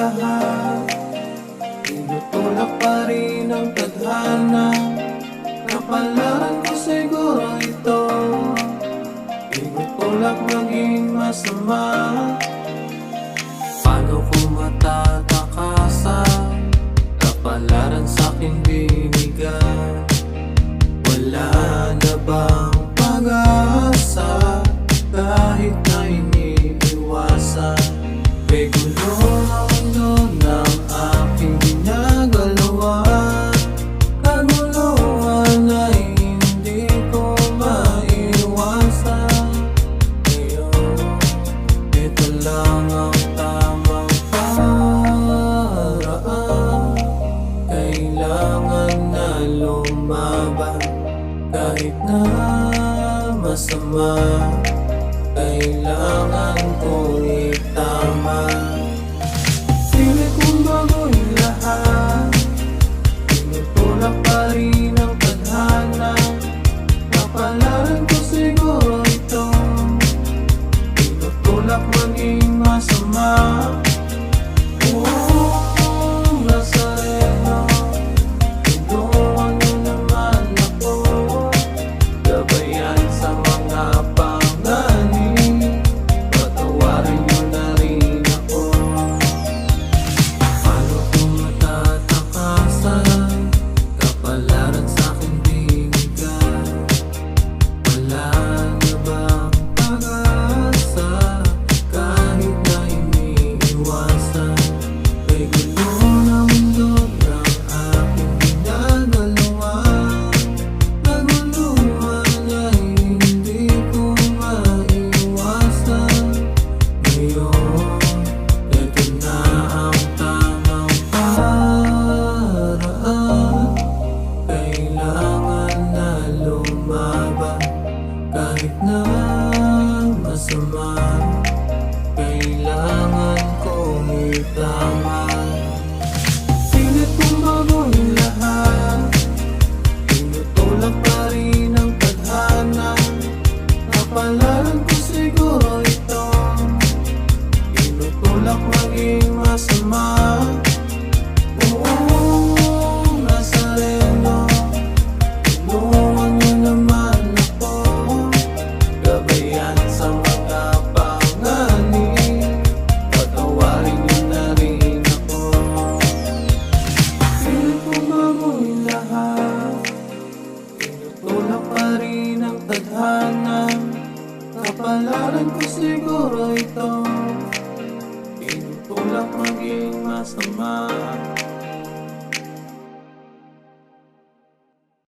lahat, tinutulak pa rin ang tadhana. Kapalaran ko siguro ito, tinutulak maging masama. Paano ko matatakasan kapalaran sa'king binigay? Wala na bang pag-asa kahit na iniiwasan? May gulo ang mundo ng aking ginagalawa. Kaguluhan ay hindi ko maiwasan. Ngayon, ito lang ang tamang paraan. Kailangan na lumaban kahit na masama. Kailangan kong itama. Pilit kong baguhin lahat, tinutulak pa rin ang tadhana. Kapalaran ko siguro ito, tinutulak maging masama. Nazareno, tulungan niyo naman ako, gabayan sa mga panganib, patawarin niyo na rin ako. Paano ko matatakasan kapalaran sa'king binigay? Wala na bang pag-asa kahit na iniiwasan? May gulo na mundo ng aking ginagalawa. Kaguluhan ay hindi ko maiwasan. Ngayon, ito na ang tamang paraan. Kailangan na lumaban kahit na masama. Kailangan kong itama. Pilit kong baguhin lahat, tinutulak pa rin ang tadhana. Kapalaran ko siguro ito, tinutulak maging masama. Nazareno, tulungan niyo naman ako, gabayan sa mga panganib, patawarin niyo na rin ako. Pilit kong baguhin lahat, tinutulak pa rin ang tadhana. Kapalaran ko siguro ito, tinutulak maging masama.